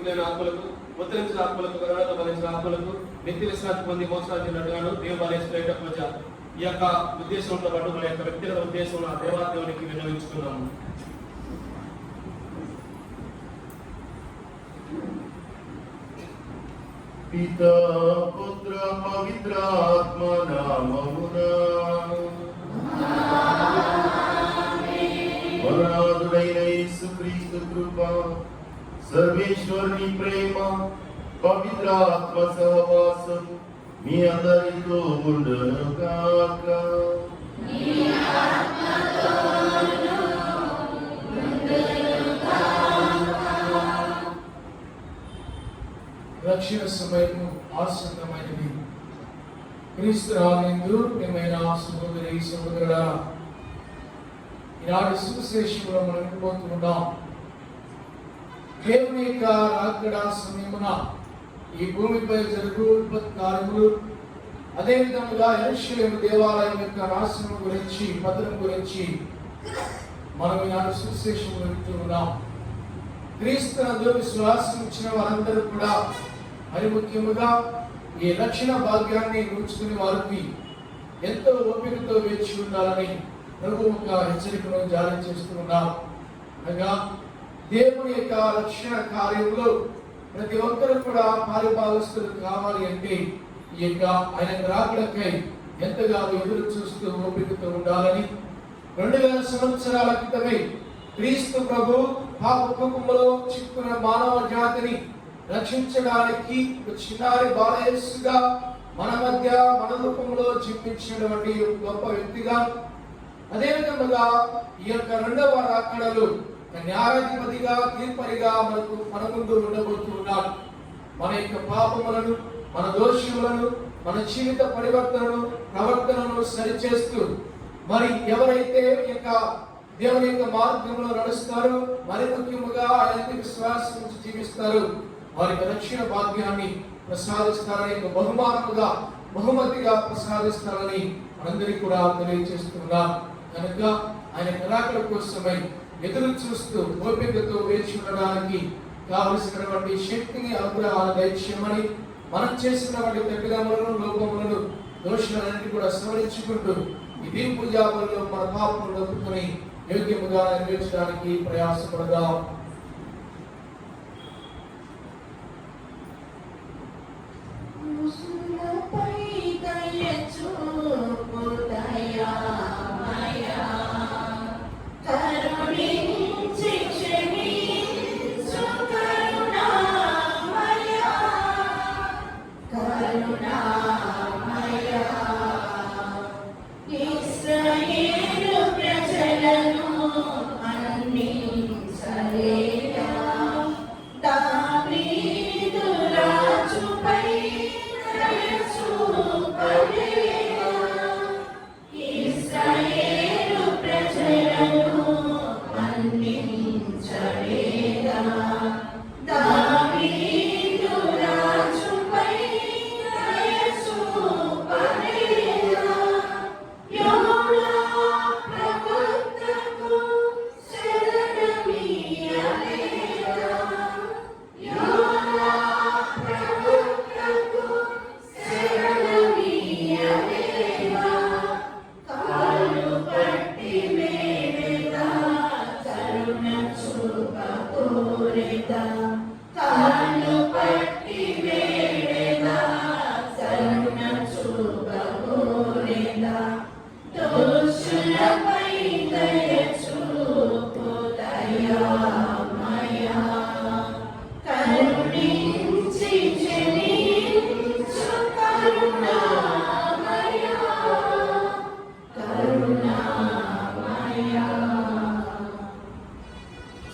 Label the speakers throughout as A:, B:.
A: లేని ఆత్మలకు, ఉత్తరించిన ఆత్మలకు, గణాలతో భరించిన ఆత్మలకు, వ్యక్తి విశ్రాంతి పొంది మోసాడినట్టుగాను దేవుడు బలేసిపోయేట ప్రజ ఈ యొక్క ఉద్దేశంతో పాటు మన యొక్క వ్యక్తిగత ఉద్దేశంలో ఆ దేవాదేవునికి విన్నవించుకున్నాము.
B: పితా పుత్ర పవిత్రాత్మ నామమునా వరనాథుడైన యేసుక్రీస్తు కృప, సర్వేశ్వరుని ప్రేమ, పవిత్రాత్మ సహవాసం మీ అందరితో ఉండును గాక.
C: రక్షణ సమయము ఆసన్నమైనది. క్రీస్తు రానందు ప్రియమైన సహోదరి సహోదరుడా, ఈనాడు సువిశేషంలో మనం వినబోతున్నాం. దేవుని యొక్క రాకడ సమయమున ఈ భూమిపై జరుగు విపత్ కార్యములు, అదే విధముగా యెరూషలేము దేవాలయం యొక్క నాశనం గురించి, పతనం గురించి మనం ఈనాడు సువిశేషంలో వింటున్నాం. క్రీస్తునందు విశ్వాసం ఇచ్చిన వారందరూ కూడా మరి ముఖ్యముగా ఈ రక్షణ భాగ్యాన్ని కూర్చుకునే వారికి ఎంతో ఓపికతో వేచి ఉండాలని ప్రభు ఒక హెచ్చరికను జారీ చేస్తున్నాం. అనగా దేవుని యొక్క రక్షణ కార్యంలో ప్రతి ఒక్కరు కూడా పాలుభాగస్తులు కావాలి అంటే ఈ యొక్క ఆయన రాకడకై ఎంతగానో ఎదురు చూస్తూ ఓపికతో ఉండాలని 2000 సంవత్సరాల క్రితమే క్రీస్తు ప్రభు పాప కుటుంబంలో చిక్కున్న మానవ జాతిని రక్షించడానికి చిన్నారి బాలయేసుగా మన మధ్య మన రూపంలో జీవించినటువంటి గొప్ప వ్యక్తిగా, అదే విధముగా ఈ యొక్క రెండవ రాకడలో న్యాయాధిపతిగా, తీర్పరిగా మన ముందు ఉండబోతున్నాడు. మన యొక్క పాపములను, మన దోషములను, మన జీవిత పరివర్తనను, ప్రవర్తనను సరిచేస్తూ మరి ఎవరైతే యొక్క దేవుని యొక్క మార్గంలో నడుస్తారో, మరి ముఖ్యముగా ఆయన విశ్వాసం నుంచి జీవిస్తారు, వారికి రక్షణ భాగ్యాన్ని ప్రసాదిస్తారని, బహుమానముగా బహుమతిగా ప్రసాదిస్తారని మనందరికీ కూడా తెలియజేస్తున్నాం. కనుక ఆయన రాకడ కోసమై ఎదురు చూస్తూ ఓపికతో వేచి ఉండడానికి కావలసినటువంటి శక్తిని, అనుగ్రహాన్ని దయచేయమని, మనం చేసినటువంటి తప్పిదములను, లోపములను, దోషాలన్నింటినీ కూడా సవరించుకుంటూ ఈ దీని పూజాబల్లో మన పాపములను ఒప్పుకొని యోగ్యముగా నెరవేర్చడానికి ప్రయాసపడదాం.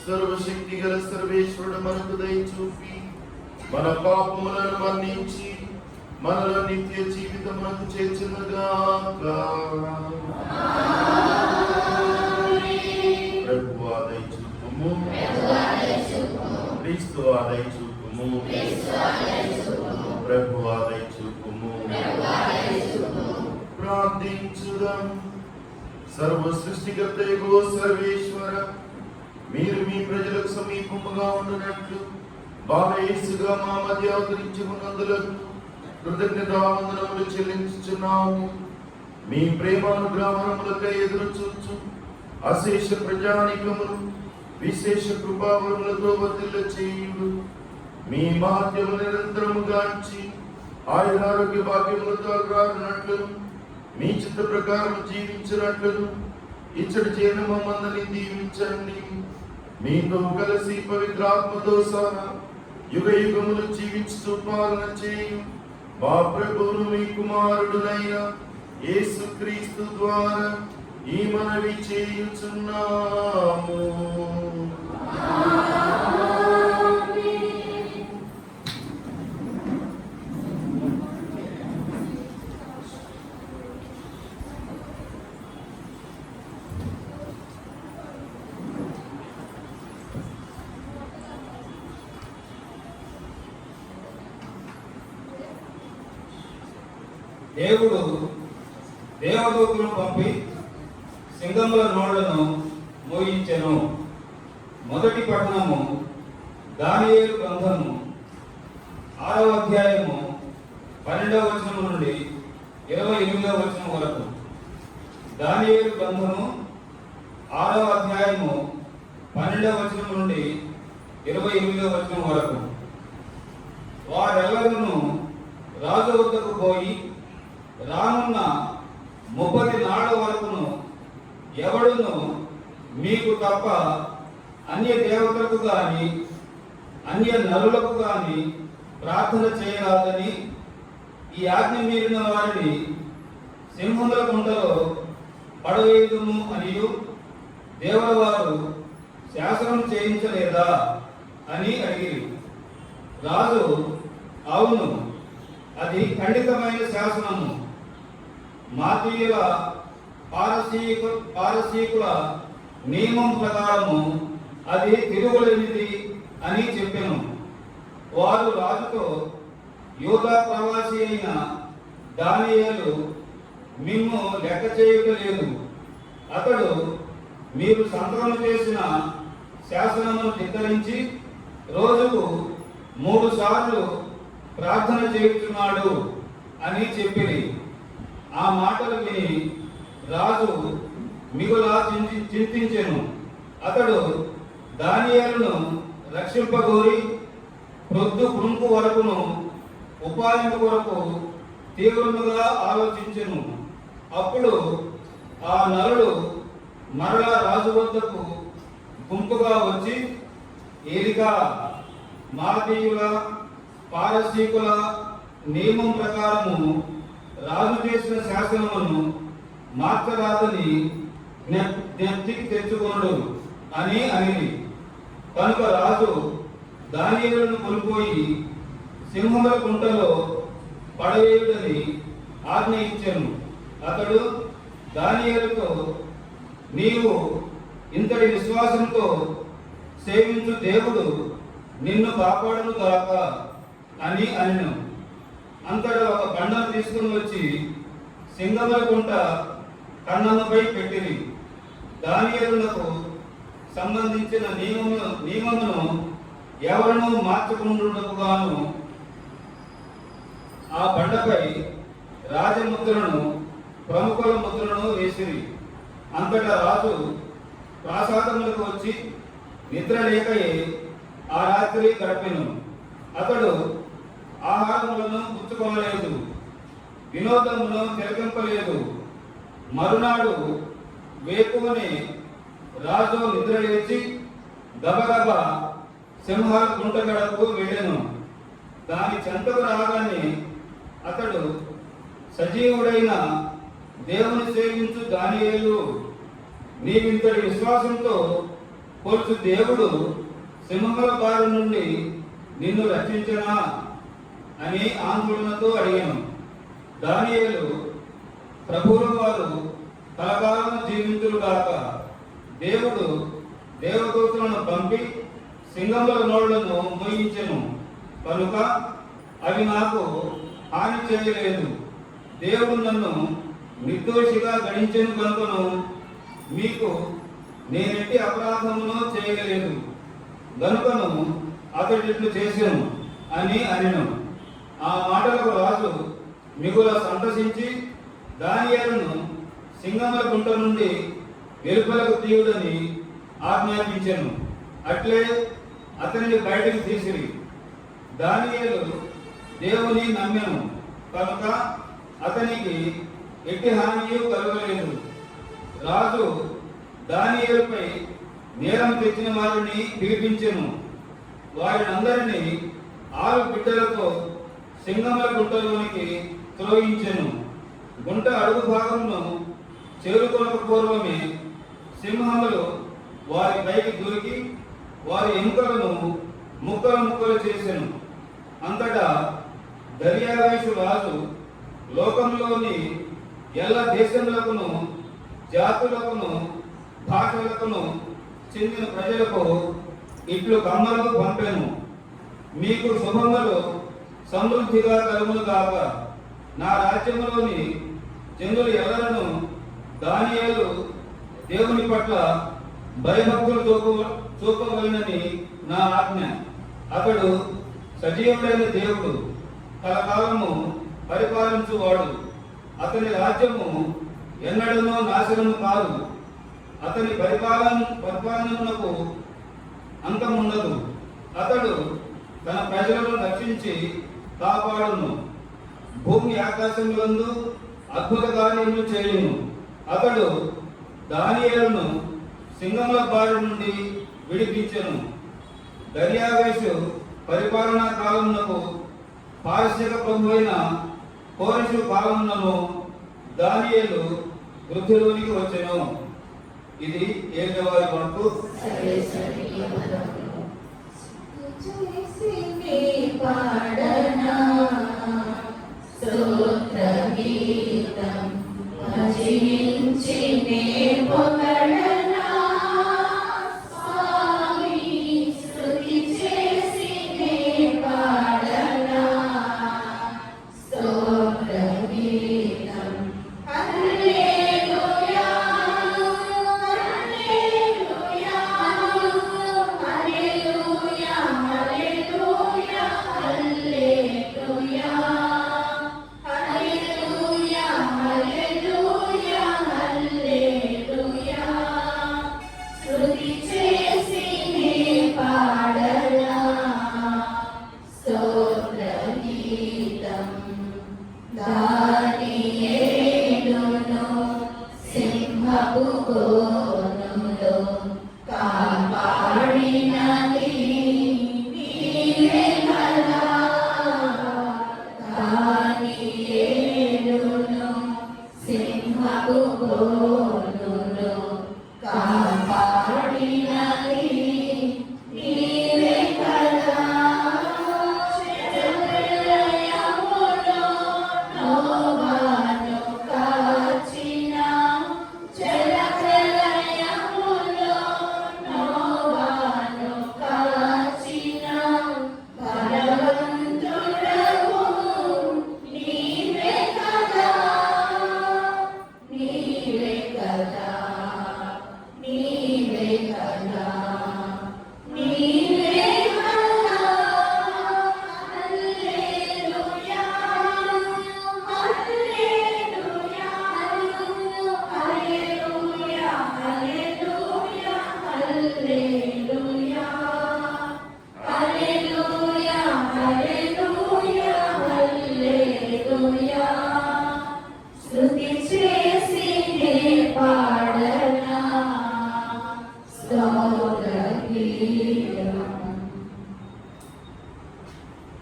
B: సర్వశక్తిగల సర్వేశ్వరుడు మనకు దయ చూపి మన పాపములను మన్నించి మనలో నిత్య జీవితమునకు చేర్చునుగాక. ప్రభువా దయ చూపుము, క్రీస్తువా దయ చూపుము, ప్రభువా దయ చూపుము. ప్రార్థించుదాం. సర్వ సృష్టికర్తయగు సర్వేశ్వర, మీరు మీ ప్రజలకు సమీపముగా ఉండునట్లు బాలయేసుగా మా మధ్య అవతరించి ఉన్నందులకు కృతజ్ఞతావందనములు చెల్లించుచున్నాము. మీ ప్రేమానుగ్రహములకై ఎదురు చూచు అశేష ప్రజానికములు విశేష కృపావరములతో వర్ధిల్ల చేయుడు. మీ మహత్యము నిరంతరము గాంచి ఆయురారోగ్య భాగ్యములతో అగ్రారునట్లు మీ చిత్త ప్రకారం జీవించినట్లు ఇచ్చటి చేరిన మమ్మందరినీ దీవించండి. మీతో కలిసి పవిత్రాత్మతో సహా యుగ యుగములు జీవించుతూ పాలన చేయు మా ప్రభువును మీ కుమారుడునైన యేసుక్రీస్తు ద్వారా ఈ మనవి చేయుచున్నాము.
D: దేవుడు దేవదూతలను పంపి సింగముల నోళ్లను మోయించెను. మొదటి పట్టణము దానియేలు గ్రంథము 6వ అధ్యాయము 12వ వచనం నుండి 28వ వచనం వరకు. దానియేలు గ్రంథము 6వ అధ్యాయము 12వ వచనం నుండి 28వ వచనం వరకు. వారెల్లరూ రాజు వద్దకు పోయి రానున్న 30 నాళ్ల వరకును ఎవడును మీకు తప్ప అన్య దేవతలకు గాని అన్య నరులకు గాని ప్రార్థన చేయరాదని ఈ ఆజ్ఞ మీరిన వారిని సింహముల కుంటలో పడవేయుదుము అనియు దేవుల వారు శాసనం చేయించలేదా అని అడిగిరి. రాజు అవును, అది ఖండితమైన శాసనము, మాతీయుల పారసీకుల నియమం ప్రకారము అది తిరుగులేనిది అని చెప్పెను. వారు రాజుతో యూదా ప్రవాసి అయిన దానియేలు మిమ్ము లెక్క చేయలేదు. అతడు మీరు సంతకం చేసిన శాసనమును ధిక్కరించి రోజుకు 3 సార్లు ప్రార్థన చేయుచున్నాడు అని చెప్పిరి. ఆ మాటలు విని రాజు మిగులా చింతించెను. అతడు దానియేలును రక్షింపగోరి ప్రొద్దు పుణుకు వరకును ఉపాయం కొరకు తీవ్రముగా ఆలోచించెను. అప్పుడు ఆ నరుడు మరలా రాజు వద్దకు గుంపుగా వచ్చి, ఏలికా, మాదీయుల పారసీకుల నియమం ప్రకారము రాజు చేసిన శాసనమును మార్చరాదని జ్ఞప్తికి తెచ్చుకొనడు అని అనిది. కనుక రాజు దానియేలును కొనిపోయి సింహముల కుంటలో పడవేయుడని ఆజ్ఞ ఇచ్చెను. అతడు దానియేలుతో, నీవు ఇంతటి విశ్వాసంతో సేవించు దేవుడు నిన్ను కాపాడును గాక అని అనెను. అంతటా ఒక బండను తీసుకుని వచ్చి సింగముల కుంట కన్నముపై పెట్టిరి. దానియేలునకు సంబంధించిన నియమమును ఎవరనూ మార్చకుండుటకు గాను ఆ బండపై రాజముద్రను ప్రముఖుల ముద్రను వేసిరి. అంతటా రాజు ప్రాసాదములకు వచ్చి నిద్ర లేకయే ఆ రాత్రి గడిపెను. అతడు ఆహారములను పుచ్చుకోలేదు, వినోదమును తిలకింపలేదు. మరునాడు వేకువనే రాజు నిద్ర లేచి గబగబా సింహాల కుంటగడకు వెళ్ళెను. దాని చెంతకు రాగానే అతడు, సజీవుడైన దేవుని సేవించు దానియేలు, నీవింతటి విశ్వాసంతో కొలుచు దేవుడు సింహముల బారి నుండి నిన్ను రక్షించనా అని ఆందోళనతో అడిగాను. దానియేలు, ప్రభువుల వారు కలకాలం జీవించుగాక, దేవుడు దేవదూతలను పంపి సింహముల నోళ్లను మోయించెను కనుక అవి నాకు హాని చేయలేదు. దేవుడు నన్ను నిర్దోషిగా గణించెను కనుకను మీకు నేనెట్టి అపరాధమును చేయలేదు. గనుకను అతడు ఇట్లు చేసాను అని అనెను. ఆ మాటలకు రాజు మిగుల సంతసించి దానియేలును సింగముల గుంట నుండి వెలుపలకు తీయుడని ఆజ్ఞాపించెను. అట్లే అతనిని బయటికి తీసిరి. దానియేలు దేవుని నమ్మెను కనుక అతనికి ఎట్టి హానియు కలగలేదు. రాజు దానియేలుపై నేరం తెచ్చిన వారిని పిలిపించెను. వారినందరినీ 6 బిడ్డలతో సింగముల గుంటలోనికి త్రోయించెను. గుంట అడుగు భాగమును చేరుకొనక పూర్వమే సింహములు వారి పైకి దూకి వారి ఎముకలను ముక్కలు ముక్కలు చేసెను. అంతటా దర్యావేషు రాజు లోకంలోని ఎల్ల దేశములకును జాతులకును భాషలకును చెందిన ప్రజలకు ఇట్లు కమ్మలకు పంపెను. మీకు శుభములు సమృద్ధిగా కలుగును కాక. నా రాజ్యములోని జనులు ఎవరను దానియేలు దేవుని పట్ల భయభక్తులు చూపవలనని నా ఆజ్ఞ. అతడు సజీవుడైన దేవుడు, కలకాలము పరిపాలించువాడు. అతని రాజ్యము ఎన్నడనో నాశనము కాదు. అతని పరిపాలనకు అంతముండదు. అతడు తన ప్రజలను రక్షించి కాపాడును. భూమి ఆకాశములందు అద్భుత కార్యములు చేయును. అతడు దానియేలును సింగముల బారి నుండి విడిపించెను. దర్యావేషు పరిపాలనా కాలమునకు పారసిక ప్రభువైన కోరెషు కాలమునను దానియేలు వృద్ధిలోనికి వచ్చెను. ఇది 7వ వంతు.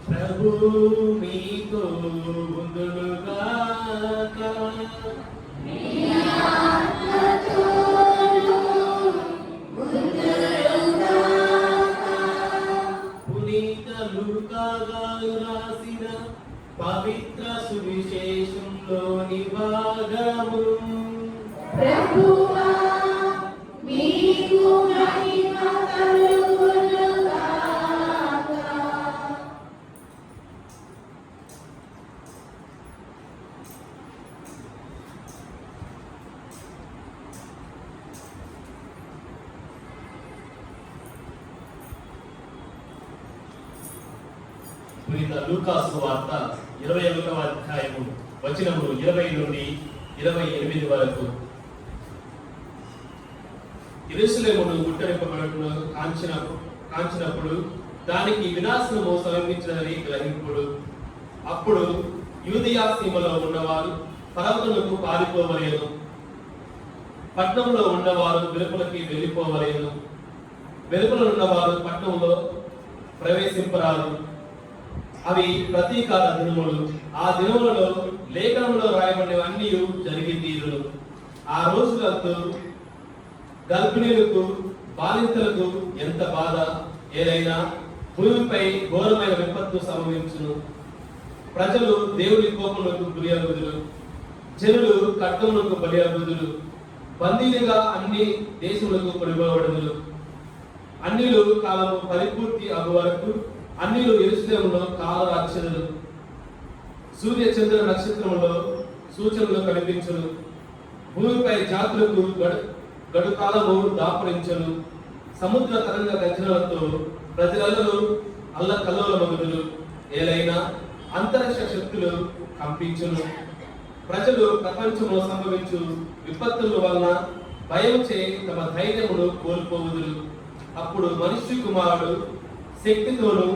A: ప్రభు మీతో ఉండునుగాక. పునీత లూకా గారు రాసిన పవిత్ర సువిశేషంలోని భాగము.
E: ప్రభువా మీకు మహిమ కలుగునుగాక.
A: పునీత లూకాసు వార్త 21వ అధ్యాయము వచనములు 20 నుండి 28 వరకు. యెరూషలేమును ముట్టడింపబడుటను కాంచినప్పుడు దానికి వినాశనము సమీపించినదని గ్రహింపుడు. అప్పుడు యూదయా సీమలో ఉన్నవారు పర్వతములకు పారిపోవలేను, పట్టణంలో ఉన్నవారు వెలుపలకి వెళ్ళిపోవలేను, వెలుపల ఉన్నవారు పట్టణంలో ప్రవేశింపరాదు. అవి ప్రతీకార దినములు. ఆ దినములలో లేఖనంలో రాయబడినవన్నీ జరిగి తీరును. ఆ రోజులందు గర్భిణీలకు బాలింతలకు ఎంత బాధ! ఏదైనా భూమిపై ఘోరమైన విపత్తు సంభవించును. ప్రజలు దేవుని కోపములకు గురి అగుదురు, జనులు ఖడ్గములకు బలి అగుదురు, బందీలుగా అన్ని దేశములకు కొనిపోబడుదురు. అన్యులు కాలము పరిపూర్తి అగు వరకు అన్యులు యెరూషలేములో కాలరాక్షరులు. సూర్య చంద్ర నక్షత్రములో సూచనలు కనిపించును. భూమిపై జాతులకు గడు కాలము దాపురించును. సముద్ర తరంగ గర్జనలతో ప్రజలందరూ అల్లకల్లోలమగుదురు. ఏలైనా అంతరిక్ష శక్తులు కంపించును. ప్రజలు ప్రపంచంలో సంభవించు విపత్తుల వలన భయం చే తమ ధైర్యమును కోల్పోవుదురు. అప్పుడు మనుష్య కుమారుడు శక్తితోను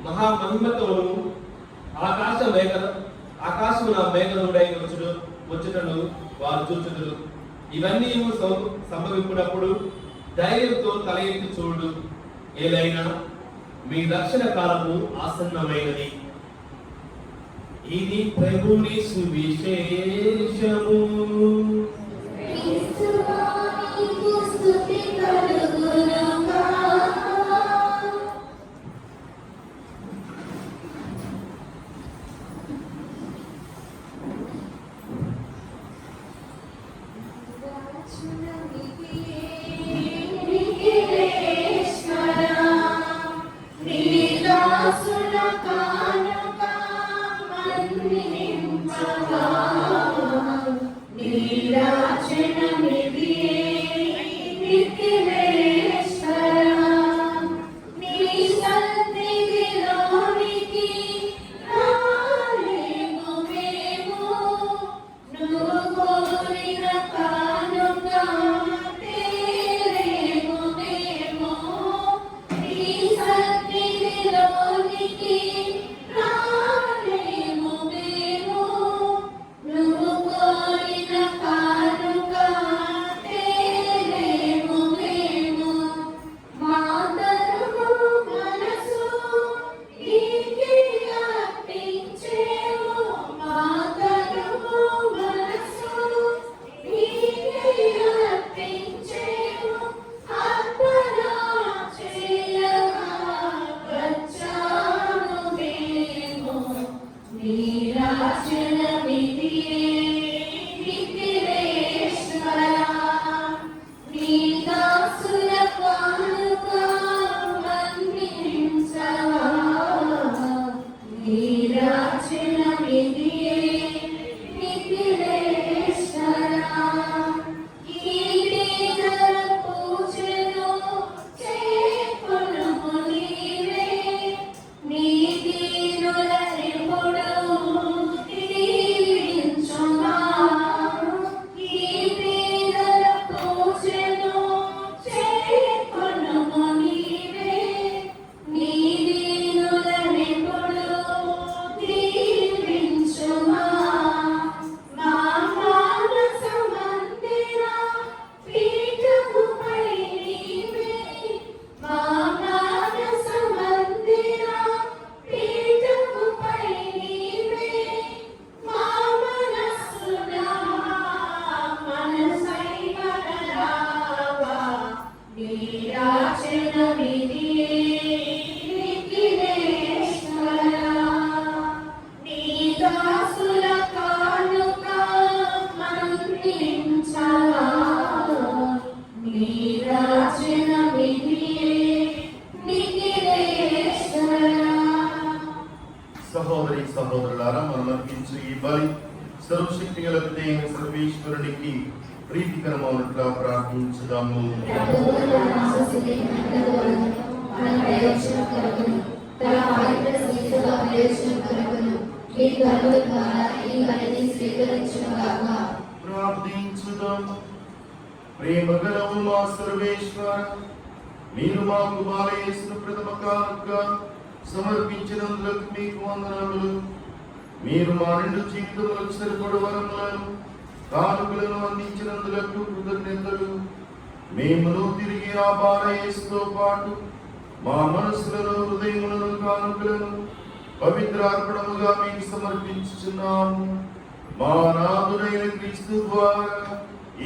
A: మహామహిమతోను ఆకాశమున మేఘనుడై వచ్చుటను వారు చూచుదురు. ఇవన్నీ సంభవించినప్పుడు ధైర్యంతో తల ఎత్తి చూడు. ఏలైనా మీ రక్షణ కాలము ఆసన్నమైనది. ఇది ప్రభుని సువిశేషము.
B: సహోదరి సహోదరులారా, మనం అర్పించు ఈ బలి సర్వశక్తి గల దేవుని సర్వేశ్వరునికి ప్రీతికరమవునట్లా ప్రార్థించుదాము.
E: మన కరుణ ద్వారా ఈ బలిని స్వీకరించుగాక.
B: ప్రార్థించుదాం. ప్రేమగలవు మా సర్వేశ్వర, మీరు మాకు బాలయేసును ప్రథమ కానుకగా సమర్పించినందుకు మీకు వందనములు. మీరు మా రెండు జీవితములకు సరిపడు వరములను కానుకలను అందించినందులకు కృతజ్ఞతలు. మేమును తిరిగి ఆ బాలయేసుతో పాటు మా మనసులను హృదయములను కానుకలను పవిత్రార్పణముగా మీకు సమర్పించుచున్నాము. మా నాథుడైన క్రీస్తు ద్వారా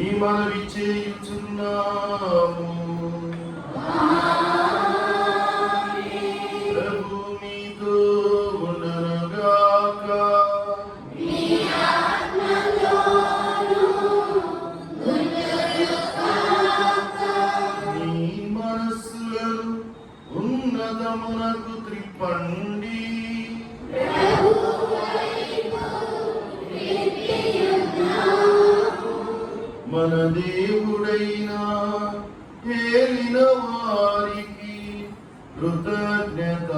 B: ఈ మనవి చేయుచున్నాము. ప్రభు మీతో ఉండనుగాక. మీ మనస్సులను ఉన్నతమునకు త్రిప్పండి. మన దేవుడైన ఏలిన వారికి కృతజ్ఞత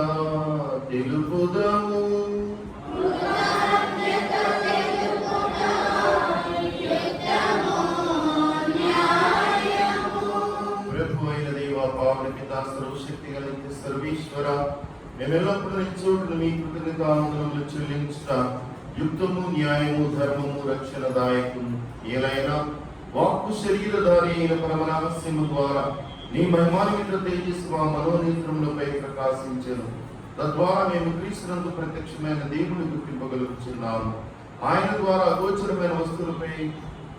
B: తెలుపుదము. ప్రభు అయిన దేవ పావన పిత సర్వశక్తి కలిగిన సర్వేశ్వర, మేమెల్లప్పుడూ నీ చోటును మీ కృతజ్ఞతావందనములు చెల్లించుట యుక్తము, న్యాయము, ధర్మము, రక్షణదాయకము. ఏలైనా వాక్కు శరీరధారి అయిన పరమ రహస్యము ద్వారా నీ మహిమాన్విత తేజస్సు మా మనోనేత్రములపై ప్రకాశించెను. తద్వారా మేము క్రీస్తునందు ప్రత్యక్షమైన దేవుని గుర్తింపగలుగుతున్నాము. ఆయన ద్వారా అగోచరమైన వస్తువులపై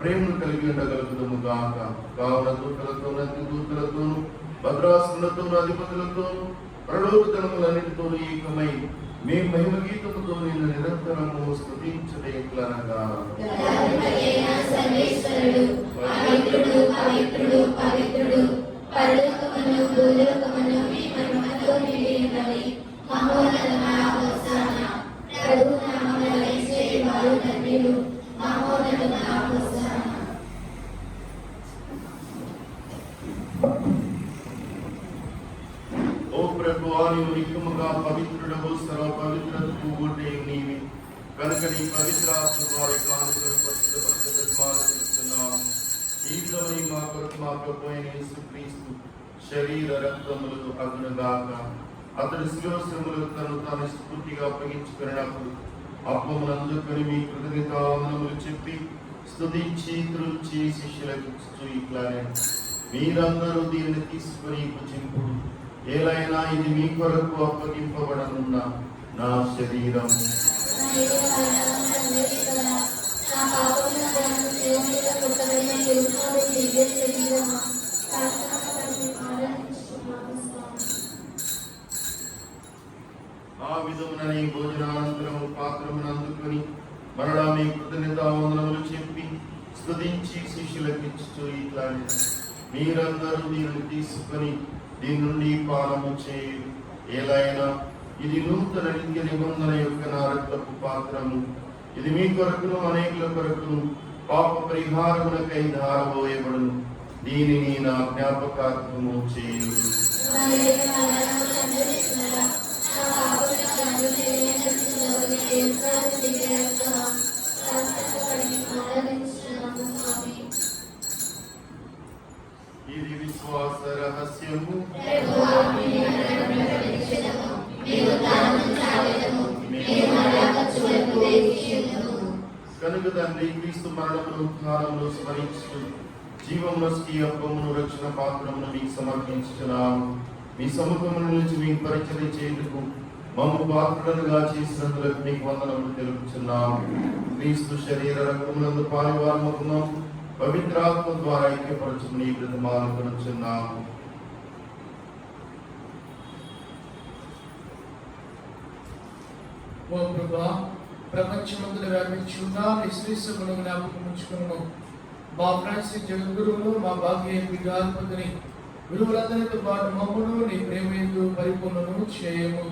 B: ప్రేమను కలిగి ఉండగలుగుతాము గాక. కావున దూతలతో, నది దూతలతోను, భద్రాసులతోను, అధిపతులతోను, పరలోకతనములన్నిటితోనూ ఏకమై మేము మహిమ గీతముతో నిన్ను నిరంతరము స్తుతించటేట్లనగా.
E: సర్వేశ్వరుడు పవిత్రుడు, పవిత్రుడు, పవిత్రుడు, పరలోకమును భూలోకమును మీ మహిమతో నిండి ఉన్నవి. మహోన్నతమైన హోసానా, ప్రభువు నామమున వేచేవారు ధన్యులు. మహోన్నతమైన హోసానా.
B: ఓ ప్రభువా, నీవు నిత్యముగా పవిత్రుడవు, సర్వ పవిత్రతకు ఊటే నీవి. కనుక నీ పవిత్ర ఆత్మ ద్వారా కానుకలను పరిశుద్ధపరచుతున్నాము. ఈ విధమై మా కొరకు మా ప్రభువైన యేసుక్రీస్తు శరీర రక్తములు అగునుగాక. అతడు శిలువ శ్రమలు తాను స్ఫూర్తిగా అప్పగించుకున్నప్పుడు అప్పమునందుకొని మీ కృతజ్ఞతావందనములు చెప్పి స్తుతించి త్రుంచి శిష్యులకు ఇట్లానే, మీరందరూ దీన్ని తీసుకొని భుజింపుడు. ఏలైనా ఇది మీ కొరకు అప్పగింపబడనున్న నా శరీరం. ఆ విధముననే భోజనానంతరం పాత్రమును అందుకొని మరలా మీ కృతజ్ఞతావందనములు చెప్పి స్తుతించి శిష్యులకు ఇచ్చుతూ ఇట్లానే, మీరందరూ దీనిని తీసుకొని దీని నుండి పానము చేయు. ఏలైనా ఇది నూతన నిత్య నిబంధన యొక్క నా రక్తపు పాత్రము. ఇది మీ కొరకును అనేకుల కొరకును పాప పరిహారములకై ధారబోయబడును. దీనిని నా జ్ఞాపకార్థము చేయు. ఇది విశ్వాస రహస్యము. కనుక తండ్రి, క్రీస్తు మరణమును ఉత్థానమును స్మరించు జీవమును అప్పమును రక్షణ పాత్రమును మీకు సమర్పించుచున్నాము. మీ సముఖముల నుంచి మీకు పరిచయం చేయుటకు మమ్ము పాత్రలుగా చేసినందులకు మీకు వందనములు తెలుపుచున్నాము. క్రీస్తు శరీర రక్తములందు పాలువారమగున్నాము. పవిత్రాత్మ ద్వారా ఐక్యపరచుకుని ఈ బ్రతమాలను కొనుచున్నాము.
C: ఓ ప్రభువా, ప్రపంచమంతటా వ్యాపించి ఉన్న నీ శ్రీసభను జ్ఞాపకం ఉంచుకున్నాము. మా ఫ్రాన్సిస్ జగద్గురువును, మా భాగ్య విద్యాధిపతిని, గురువులందరితో పాటు మమ్మను నీ ప్రేమయందు పరిపూర్ణను చేయము.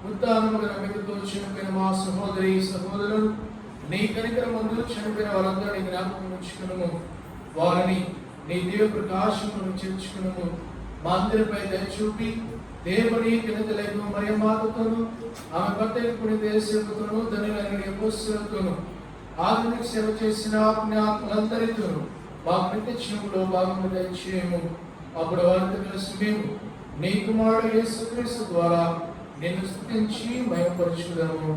C: ఉత్తానముగా నమ్మికతో చనిపోయిన మా సహోదరి సహోదరులు నీ కనికరమందు చనిపోయిన వారందరినీ జ్ఞాపకం ఉంచుకున్నాము. వారిని నీ దివ్య ప్రకాశమును చేర్చుకున్నాము. మా అందరిపై దయ చూపి దేవుని కిందలకు మరియు మాతతోను ఆమె భర్తకు పుణ్య సేవకుతోను ధనులైన అపోస్తలులతోను ఆధునిక సేవ చేసిన ఆత్మలందరితోను మాకు నిత్యక్షేమంలో భాగము దయచేయము. అప్పుడు వారితో కలిసి మేము నీ కుమారుడు యేసుక్రీస్తు ద్వారా నిన్ను స్తుతించి మహిమపరచుదము.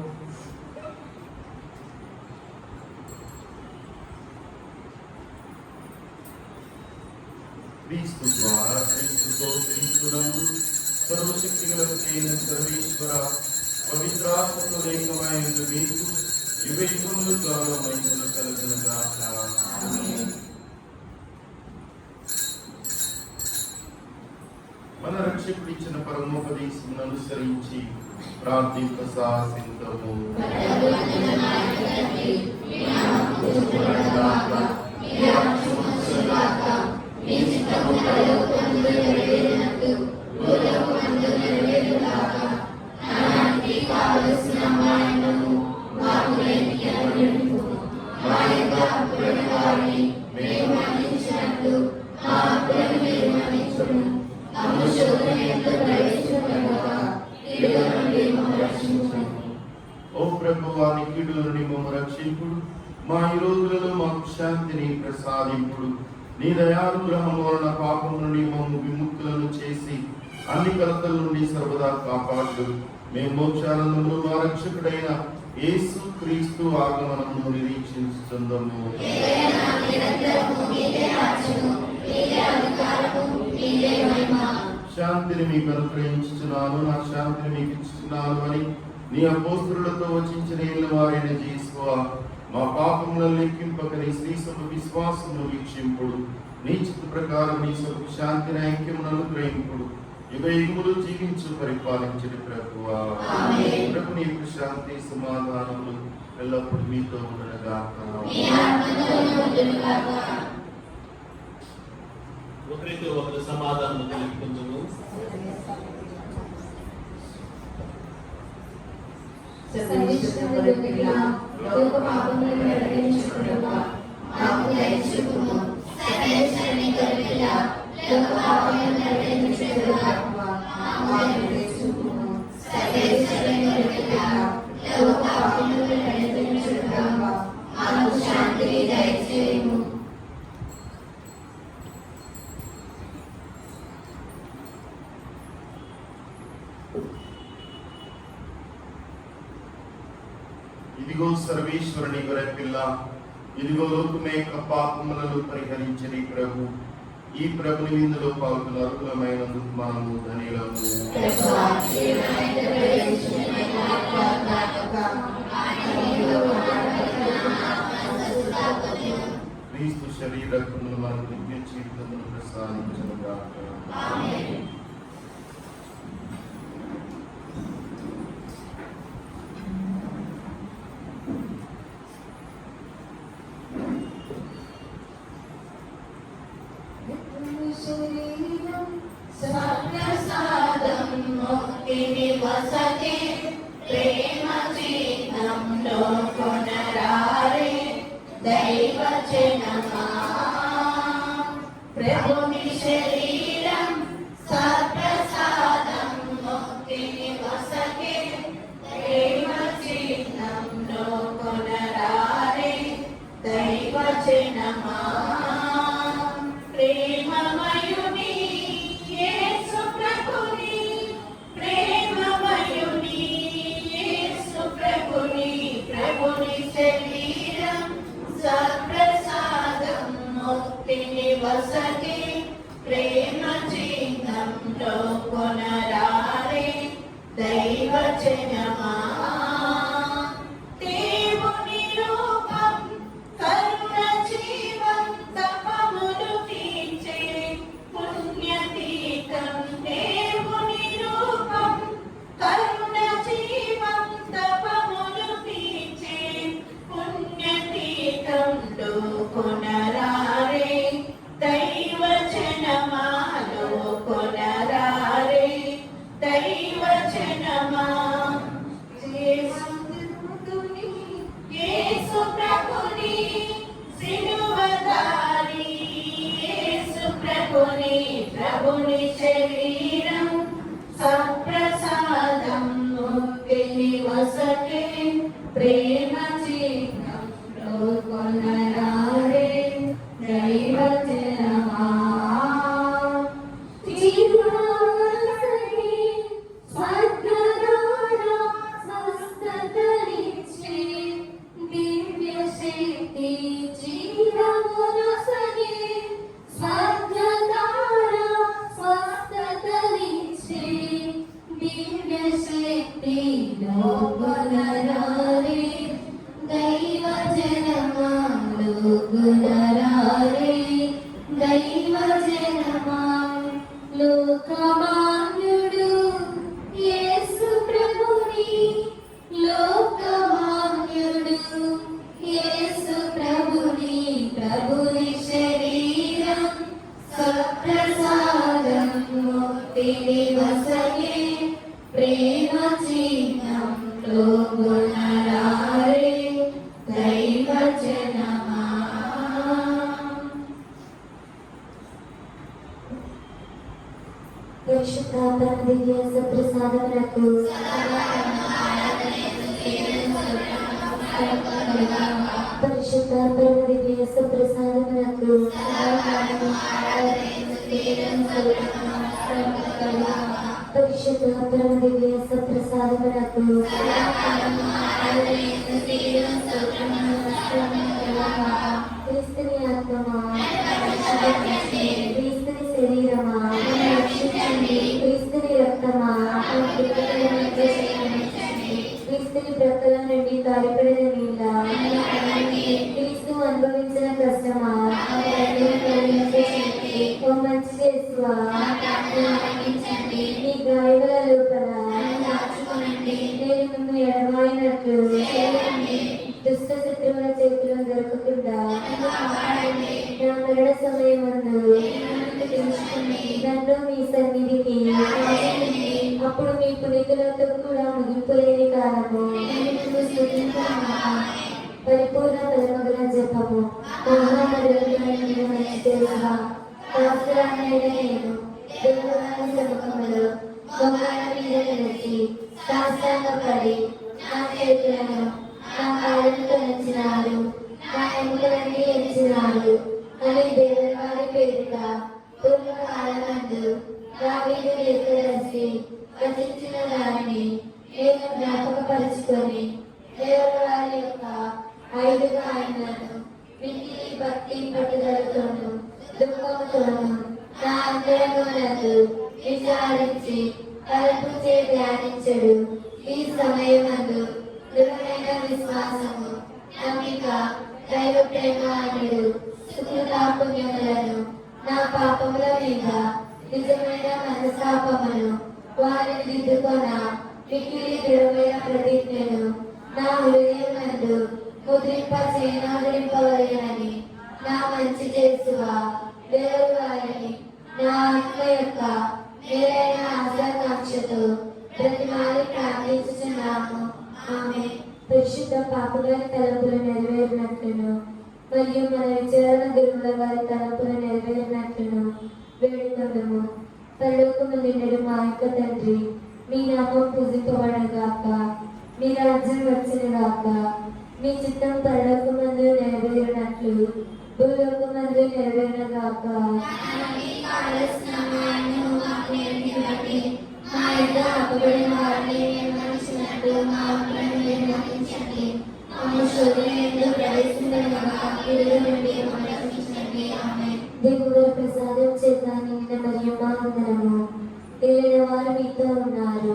B: క్రీస్తు ద్వారా క్రీస్తుతో క్రీస్తునందు సర్వశక్తిగల అయిన సర్వేశ్వర పవిత్రాత్మతో ఏకమైన మీకు యుగయుగములు గౌరవ మహిమలు కలుగునుగాక. మన రక్షకుడిచ్చిన పరమోపదేశం అనుసరించి ప్రార్థింప సాసింతము. ఓ ప్రభువా, నీ కీడుల నుండి మమ్ము రక్షింపుడు, మా ఈ రోజులలో మాకు శాంతిని ప్రసాదింపుడు. నీ దయానుగ్రహం వలన పాపం నుండి మమ్ము విముక్తులను చేసి అన్ని కలతల నుండి సర్వదా కాపాడు. మేము మోక్షానందములు మా రక్షకుడైన యేసు క్రీస్తు ఆగమనమును నిరీక్షించుచుందము. శాంతిని మీకు అనుగ్రహించుచున్నాను, నా శాంతిని మీకు ఇచ్చుచున్నాను అని నీ అపోస్తలులతో వచించిన ఇళ్ళ వారైన జీసువా, మా పాపములను లెక్కింపక నీ శ్రీసభ విశ్వాసమును వీక్షింపుడు. నీ చిత్త ప్రకారం నీ సభ శాంతిని ఐక్యమును అనుగ్రహింపుడు. యుగయుగములు జీవించు పరిపాలించని ప్రభువా, ప్రభు నీ యొక్క శాంతి సమాధానములు ఎల్లప్పుడూ మీతో ఉండగాక.
A: ఒకరితో ఒకరు సమాధానం తెలుపుకుందుము.
B: ఇదిగో సర్వేశ్వరుని గొర్రెపిల్ల, ఇదిగో లోకమే యొక్క పాపములను పరిహరించని ప్రభు. ఈ ప్రభుని విందులో పాల్గొన్న అర్హులమైనందుకు మనము ధన్యులము. క్రీస్తు శరీరమును మనకు నిత్య జీవితమును ప్రసాదించుగాక.
E: ప్రభుని శరీరం సత్ప్రసాదం ముక్తిని వసకే, ప్రేమ చిహ్నంలో కొనరారే దైవజనమా. ప్రేమమయుని యేసు ప్రభుని, ప్రేమమయుని యేసు ప్రభుని, ప్రభుని శరీరం సత్ప్రసాదం ముక్తిని వసకే, ప్రేమ చిహ్నంలో కొనరారే దైవజనమా. దేవుని రూపం కరుణ జీవం తపములు తీర్చే పుణ్యతీర్థం. దేవుని రూపం కరుణ జీవం తపములు తీర్చే పుణ్యతీర్థంలో కొనరారే దైవజనమాలో కొనరారే. ప్రేమ చిహ్నంలో కొనరారే దైవ జనమా జీవాసరి స్వర్గదారా స్వస్థతనిచ్చే దివ్య శక్తి జీవమునసగే స్వర్గదారా స్వస్థతనిచ్చే దివ్య శక్తి లోగుణరారే దైవ జనమా లోగుణరారే దైవ జనమా లోకమాన్యుడు యేసు ప్రభుని లోకమాన్యుడు యేసు ప్రభుని ప్రభుని శరీరం సప్రసాదం ముక్తిని వసగే ప్రేమ చిహ్నం లోగుణరారే దైవ జనమా
F: పరిశుద్ధ దివ్య సప్రసాదములకు పరిశుద్ధ దివ్య సప్రసాదములకు పరిశుద్ధ దివ్య సప్రసాదములకు క్రీస్తుని ఆత్మమా క్రీస్తుని శరీరమా క్రీస్తుని రక్తమా క్రీస్తుని ప్రక్కల నుండి కాలిపడిన నీళ్ళ క్రీస్తు అనుభవించిన కష్టమా ఓ మంచి చేసువా మీ గాయముల లోపల నేను మిమ్ము ఎడబాయినట్లు దుష్ట శత్రువుల చేతిలో దొరకకుండా నా మరణ సమయమందు నన్ను మీ సన్నిధికి అప్పుడు మీ పునీతులతో కూడా ముగింపు లేని కాలము పరిపూర్ణ పరమగల జపము మహామరులైన మంచి తెలుసా శాస్త్రాన్ని నేను దేవరాని సముఖములో గంగాల మీద నిలిచి శాస్త్రాంగపడి నా చేతులను నా కాళ్ళతో నచ్చినారు నా ఎముకలన్నీ ఎంచినారు అని దేవరాని పేరిట పూర్వకాలమందు దావీదు లేఖ రాసి రచించిన దానిని నేను జ్ఞాపకపరుచుకొని దేవరాని యొక్క 5 ఆయనలను మిక్కిలి భక్తి పట్టుదలతోనూ దుఃఖంతోనూ నా అంతరంగమునందు విచారించి తలపుచే ధ్యానించడు ఈ సమయమందు దృఢమైన విశ్వాసము నమ్మిక దైవ ప్రేమ అనుడు సుకృతాపుణ్యములను నా పాపముల మీద నిజమైన మనస్తాపమును వారిని దిద్దుకొన మిక్కిలి దృఢమైన ప్రతిజ్ఞను నా హృదయమందు ముద్రింపవలెనని నా మంచి చేసువా దేవుడు వారిని నా ఆత్మ యొక్క మేలైన ఆశాకాంక్షతో ప్రతిమాలి ప్రార్థించుచున్నాము ఆమె పరిశుద్ధ పాపగారి తలంపులు నెరవేరినట్లును మరియు మన విచారణ గురువుల వారి తలంపులు నెరవేరినట్లును వేడుకొందుము. పరలోకము నిండెడు మా యొక్క తండ్రి, మీ నామం పూజింపబడగాక, మీ రాజ్యం వచ్చునుగాక, మీ చిత్తం పరలోకమందు నెరవేరినట్లు భూలోకమందు నెరవేరునుగాక.
E: మా యొక్క అప్పబడిన వారిని నిర్ణయించినట్టు మా అప్పులను నిర్ణయించండి. మా శోధనయందు ప్రవేశించగా కీడుల నుండి మమ్మల్ని రక్షించండి. ఆమేన్.
F: దేవుడు ప్రసాదం చేత నిన్న మరియు మా వందనము. ఏలిన వారు మీతో ఉన్నారు,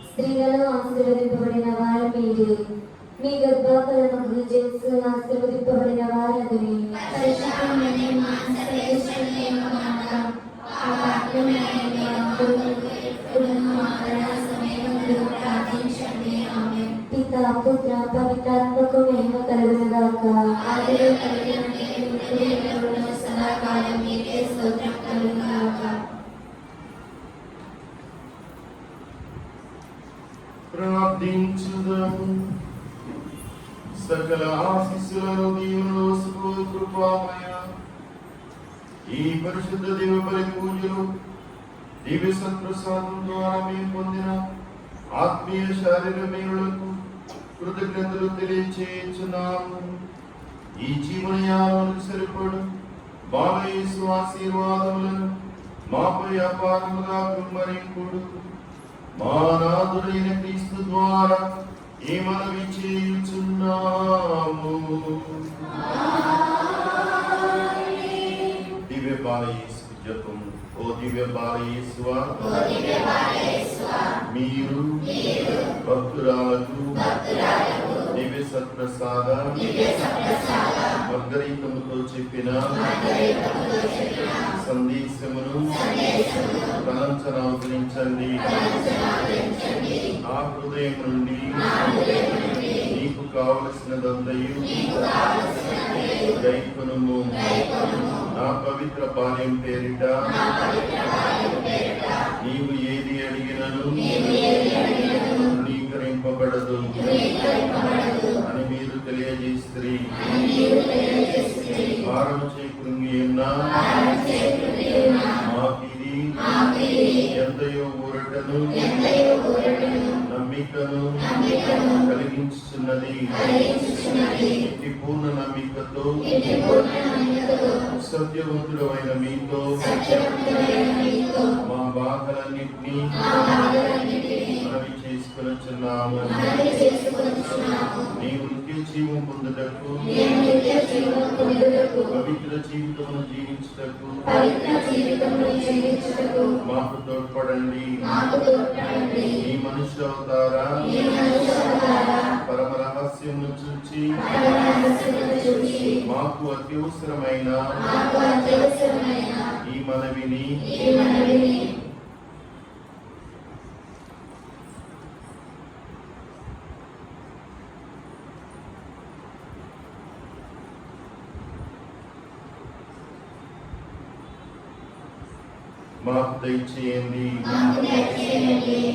F: స్త్రీలలో ఆశీర్వదింపబడిన వారు మీరే, మీ గర్భఫలముకు జేసు ఆశీర్వదింపబడిన వారని.
E: పరిశుద్ధమైన మా సర్వేశ్వరుని నామమున ఆ పాత్రమైన ప్రార్థించండి. ఆమేన్.
F: పితా పుత్ర పవిత్రాత్మకు మహిమ కలుగునుగాక.
E: ఆదిలో కలిగినట్టు ఇప్పుడు సదాకాలం మీకే స్తోత్రం కలుగునుగాక.
B: ప్రార్థించుదాము. సకల ఆశీస్సులను దీవులు కృపామయ ఈ పరిశుద్ధ దేవ బలి పూజలు దివ్య సత్ప్రసాదం ద్వారా మేము పొందిన ఆత్మీయ శారీర మేలులకు కృతజ్ఞతలు తెలియచేయుచున్నాము. ఈ జీవనయాలకు సరిపడు బాలయేసు ఆశీర్వాదములను మాపై అపారముగా కుమ్మరింపుడు. మా నాథుడైన క్రీస్తు ద్వారా ఈ మనవి చేయుచున్నాము. దివ్య బాలయేసు జపం. ఓ దివ్య బాలయేసువా, మీరు భక్తురాలకు దివ్య సత్ప్రసాద మార్గరీతముతో చెప్పిన సందేశమును తలంచనాచరించండి. ఆ హృదయం నుండి నీకు కావలసినదంతయు దైవమును నా పవిత్ర బాల్యం పేరిట నీవు ఏది అడిగినను అంగీకరింపబడదు అని మీరు తెలియజేస్తే భారము చేకృంగి ఉన్న మాకిది ఎంతయో ఊరటను నమ్మికను కలిగించుచున్నది. ఇట్టి పూర్ణ నమ్మికతో సత్యవంతుడైన మీతో మా బాధలన్నింటినీ మనవి చేసుకొనుచున్నాము. నీవు నిత్య జీవం పొందుటకు పవిత్ర జీవితమును జీవించుటకు మాకు తోడ్పడండి. ఈ మనుష్య అవతారా పరమ రహస్యమును చూచి మాకు అత్యవసరమైన ఈ మనవిని మాకు దయచేయండి.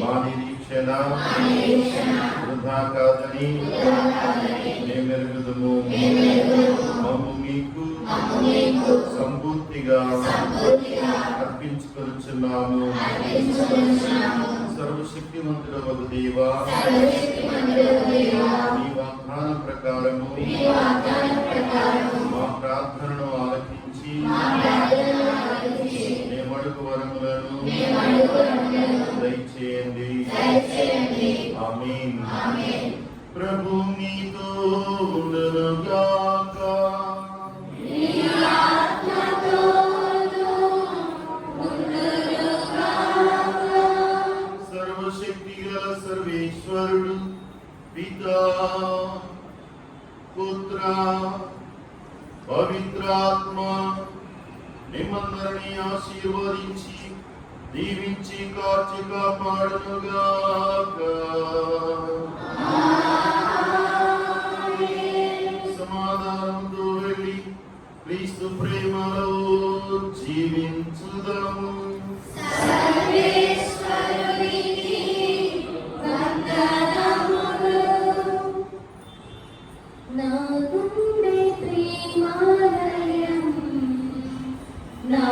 B: మా నిరీక్షణ వృధా కాదని మేమెరుగుదుము. మమ్ము మీకు సంపూర్తిగా అర్పించుకొనుచున్నాము. సర్వశక్తివంతుడవగు దేవా, మీ వాగ్దానం ప్రకారము మా ప్రార్థనను ఆలకించి మేమడుగు వరములను దయచేయండి. ఆమేన్. ప్రభు మీతో ఉండునుగాక. సర్వశక్తిగల సర్వేశ్వరుడు పితా పుత్ర పవిత్రాత్మ మిమ్మందరినీ ఆశీర్వదించి దీవించి కాచి కాపాడునుగాక. సమాధానంతో వెళ్ళి క్రీస్తు ప్రేమలో జీవించుదాము.
F: నా గుండె ప్రేమాలయం నా